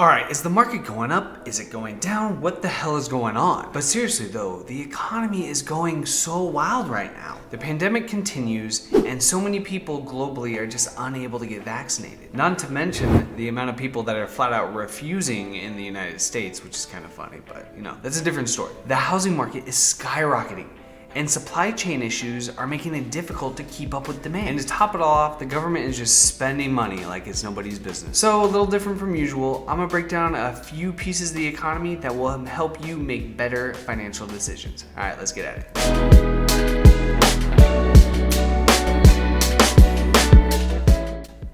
All right, is the market going up? Is it going down? What the hell is going on? But seriously though, the economy is going so wild right now. The pandemic continues and so many people globally are just unable to get vaccinated. Not to mention the amount of people that are flat out refusing in the United States, which is kind of funny, but that's a different story. The housing market is skyrocketing, and supply chain issues are making it difficult to keep up with demand. And to top it all off, the government is just spending money like it's nobody's business. So a little different from usual, I'm gonna break down a few pieces of the economy that will help you make better financial decisions. All right, let's get at it.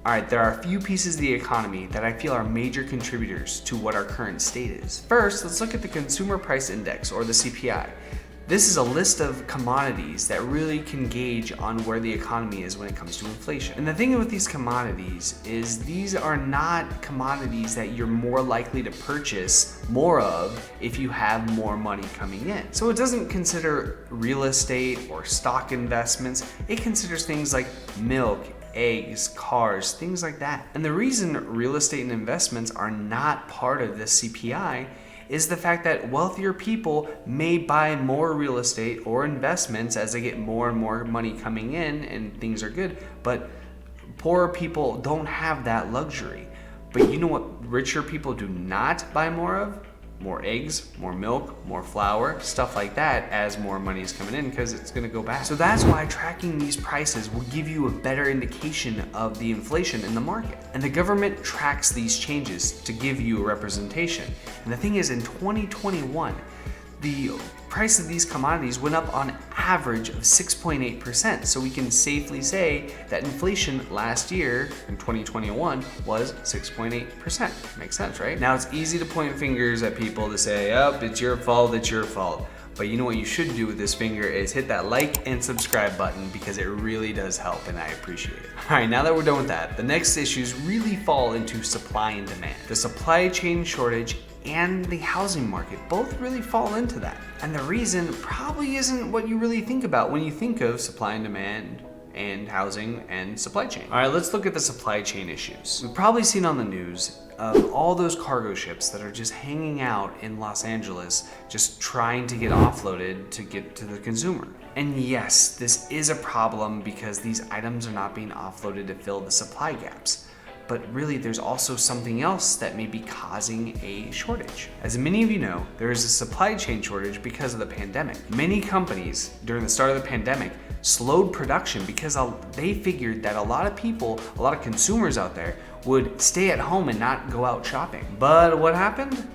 All right, there are a few pieces of the economy that I feel are major contributors to what our current state is. First, let's look at the Consumer Price Index, or the CPI. This is a list of commodities that really can gauge on where the economy is when it comes to inflation. And the thing with these commodities is these are not commodities that you're more likely to purchase more of if you have more money coming in. So it doesn't consider real estate or stock investments. It considers things like milk, eggs, cars, things like that. And the reason real estate and investments are not part of this CPI is the fact that wealthier people may buy more real estate or investments as they get more and more money coming in and things are good, but poorer people don't have that luxury. But you know what richer people do not buy more of? More eggs, more milk, more flour, stuff like that as more money is coming in because it's gonna go back. So that's why tracking these prices will give you a better indication of the inflation in the market. And the government tracks these changes to give you a representation. And the thing is, in 2021, the price of these commodities went up on average of 6.8%. So we can safely say that inflation last year in 2021 was 6.8%. Makes sense, right? Now it's easy to point fingers at people to say, oh, it's your fault, it's your fault. But you know what you should do with this finger is hit that like and subscribe button because it really does help and I appreciate it. All right, now that we're done with that, the next issues really fall into supply and demand. The supply chain shortage and the housing market both really fall into that. And the reason probably isn't what you really think about when you think of supply and demand and housing and supply chain. All right, let's look at the supply chain issues. We've probably seen on the news of all those cargo ships that are just hanging out in Los Angeles, just trying to get offloaded to get to the consumer. And yes, this is a problem because these items are not being offloaded to fill the supply gaps. But really, there's also something else that may be causing a shortage. As many of you know, there is a supply chain shortage because of the pandemic. Many companies during the start of the pandemic slowed production because they figured that a lot of people, a lot of consumers out there would stay at home and not go out shopping. But what happened?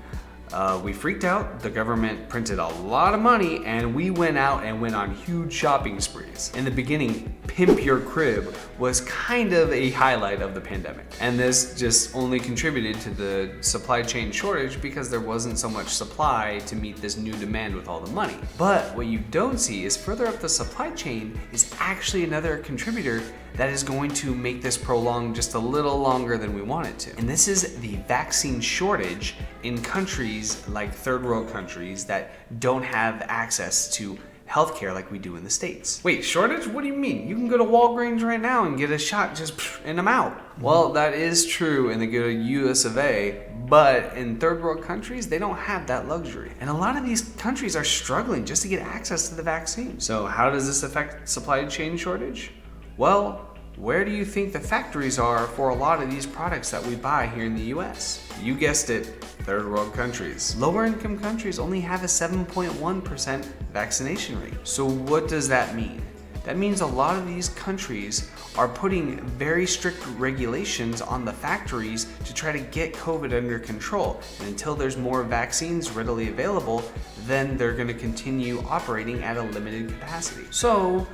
We freaked out, the government printed a lot of money, and we went out and went on huge shopping sprees. In the beginning, pimp your crib was kind of a highlight of the pandemic. And this just only contributed to the supply chain shortage because there wasn't so much supply to meet this new demand with all the money. But what you don't see is further up the supply chain is actually another contributor that is going to make this prolong just a little longer than we want it to. And this is the vaccine shortage in countries like third world countries that don't have access to healthcare like we do in the States. Wait, shortage? What do you mean? You can go to Walgreens right now and get a shot and I'm out. Well, that is true in the good US of A, but in third world countries, they don't have that luxury. And a lot of these countries are struggling just to get access to the vaccine. So how does this affect supply chain shortage? Well, where do you think the factories are for a lot of these products that we buy here in the US? You guessed it, third world countries. Lower income countries only have a 7.1% vaccination rate. So what does that mean? That means a lot of these countries are putting very strict regulations on the factories to try to get COVID under control. And until there's more vaccines readily available, then they're gonna continue operating at a limited capacity. So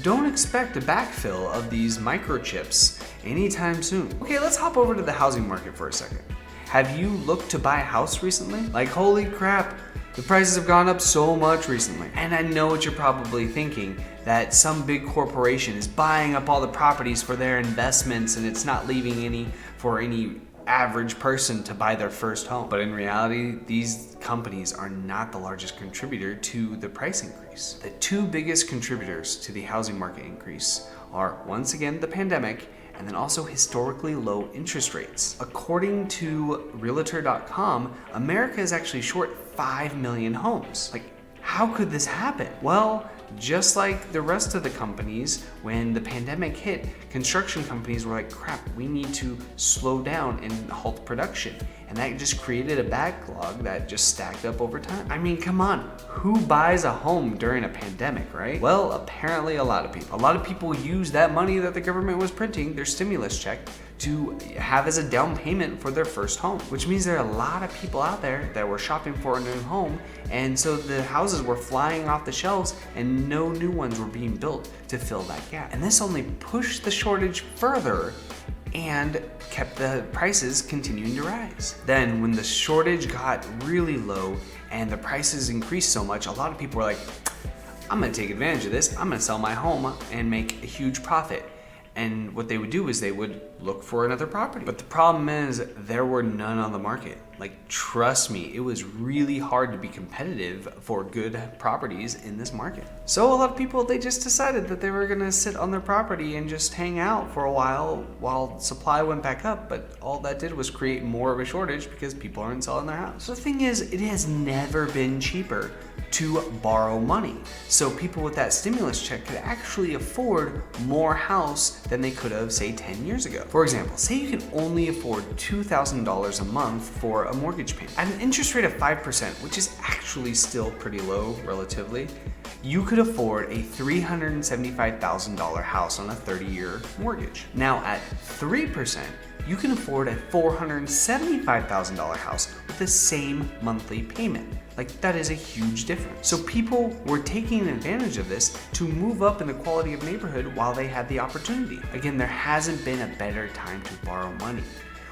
don't expect a backfill of these microchips anytime soon. Okay, let's hop over to the housing market for a second. Have you looked to buy a house recently? Like, holy crap, the prices have gone up so much recently. And I know what you're probably thinking, that some big corporation is buying up all the properties for their investments and it's not leaving any for any average person to buy their first home. But in reality, these companies are not the largest contributor to the price increase. The two biggest contributors to the housing market increase are, once again, the pandemic and then also historically low interest rates. According to Realtor.com, America is actually short 5 million homes. Like, how could this happen? Well, just like the rest of the companies, when the pandemic hit, construction companies were like, crap, we need to slow down and halt production. And that just created a backlog that just stacked up over time. I mean, come on, who buys a home during a pandemic, right? Well, apparently a lot of people. A lot of people use that money that the government was printing, their stimulus check, to have as a down payment for their first home, which means there are a lot of people out there that were shopping for a new home, and so the houses were flying off the shelves and no new ones were being built to fill that gap. And this only pushed the shortage further and kept the prices continuing to rise. Then when the shortage got really low and the prices increased so much, a lot of people were like, I'm gonna take advantage of this, I'm gonna sell my home and make a huge profit. And what they would do is they would look for another property. But the problem is there were none on the market. Like, trust me, it was really hard to be competitive for good properties in this market. So a lot of people, they just decided that they were gonna sit on their property and just hang out for a while supply went back up. But all that did was create more of a shortage because people aren't selling their house. So the thing is, it has never been cheaper to borrow money. So people with that stimulus check could actually afford more house than they could have, say, 10 years ago. For example, say you can only afford $2,000 a month for a mortgage payment. At an interest rate of 5%, which is actually still pretty low relatively, you could afford a $375,000 house on a 30-year mortgage. Now at 3%, you can afford a $475,000 house with the same monthly payment. Like, that is a huge difference. So people were taking advantage of this to move up in the quality of neighborhood while they had the opportunity. Again, there hasn't been a better time to borrow money.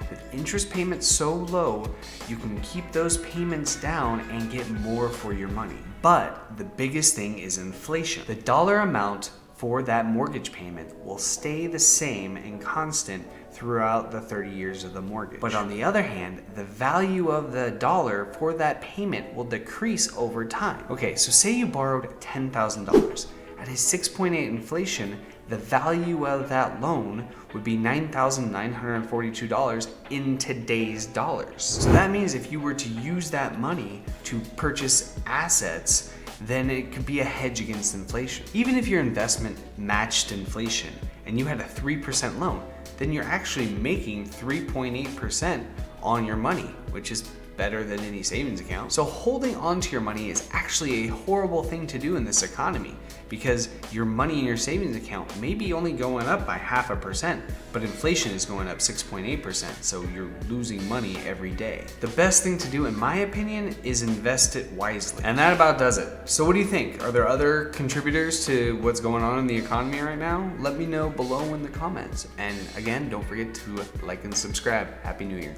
With interest payments so low, you can keep those payments down and get more for your money. But the biggest thing is inflation. The dollar amount for that mortgage payment will stay the same and constant throughout the 30 years of the mortgage. But on the other hand, the value of the dollar for that payment will decrease over time. Okay, so say you borrowed $10,000. At a 6.8 inflation, the value of that loan would be $9,942 in today's dollars. So that means if you were to use that money to purchase assets, then it could be a hedge against inflation. Even if your investment matched inflation and you had a 3% loan, then you're actually making 3.8% on your money, which is better than any savings account. So holding on to your money is actually a horrible thing to do in this economy, because your money in your savings account may be only going up by 0.5%, but inflation is going up 6.8%, so you're losing money every day. The best thing to do, in my opinion, is invest it wisely. And that about does it. So what do you think? Are there other contributors to what's going on in the economy right now? Let me know below in the comments. And again, don't forget to like and subscribe. Happy New Year.